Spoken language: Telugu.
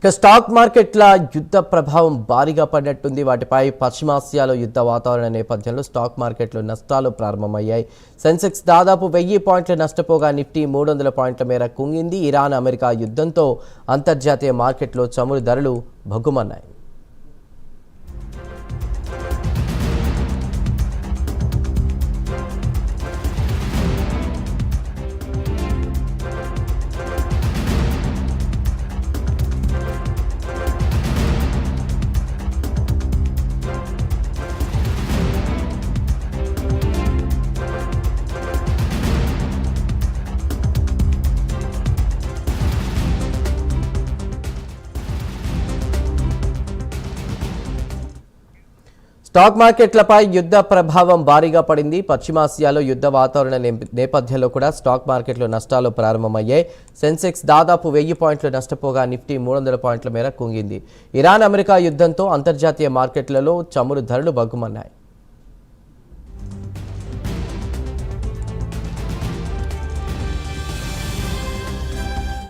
ఇక స్టాక్ మార్కెట్ల యుద్ధ ప్రభావం భారీగా పడినట్టుంది. వాటిపై పశ్చిమాసియాలో యుద్ధ వాతావరణ నేపథ్యంలో స్టాక్ మార్కెట్లు నష్టాలు ప్రారంభమయ్యాయి. సెన్సెక్స్ దాదాపు 1000 పాయింట్లు నష్టపోగా నిఫ్టీ 300 పాయింట్ల మేర కుంగింది. ఇరాన్ అమెరికా యుద్ధంతో అంతర్జాతీయ మార్కెట్లో చమురు ధరలు భగ్గుమన్నాయి. స్టాక్ మార్కెట్లపై యుద్ధ ప్రభావం భారీగా పడింది. పశ్చిమాసియాలో యుద్ధ వాతావరణ నేపథ్యంలో కూడా స్టాక్ మార్కెట్లు నష్టాలు ప్రారంభమయ్యాయి. సెన్సెక్స్ దాదాపు 1000 పాయింట్లు నష్టపోగా నిఫ్టీ 300 పాయింట్ల మేర కుంగింది. ఇరాన్ అమెరికా యుద్ధంతో అంతర్జాతీయ మార్కెట్లలో చమురు ధరలు భగ్గుమన్నాయి.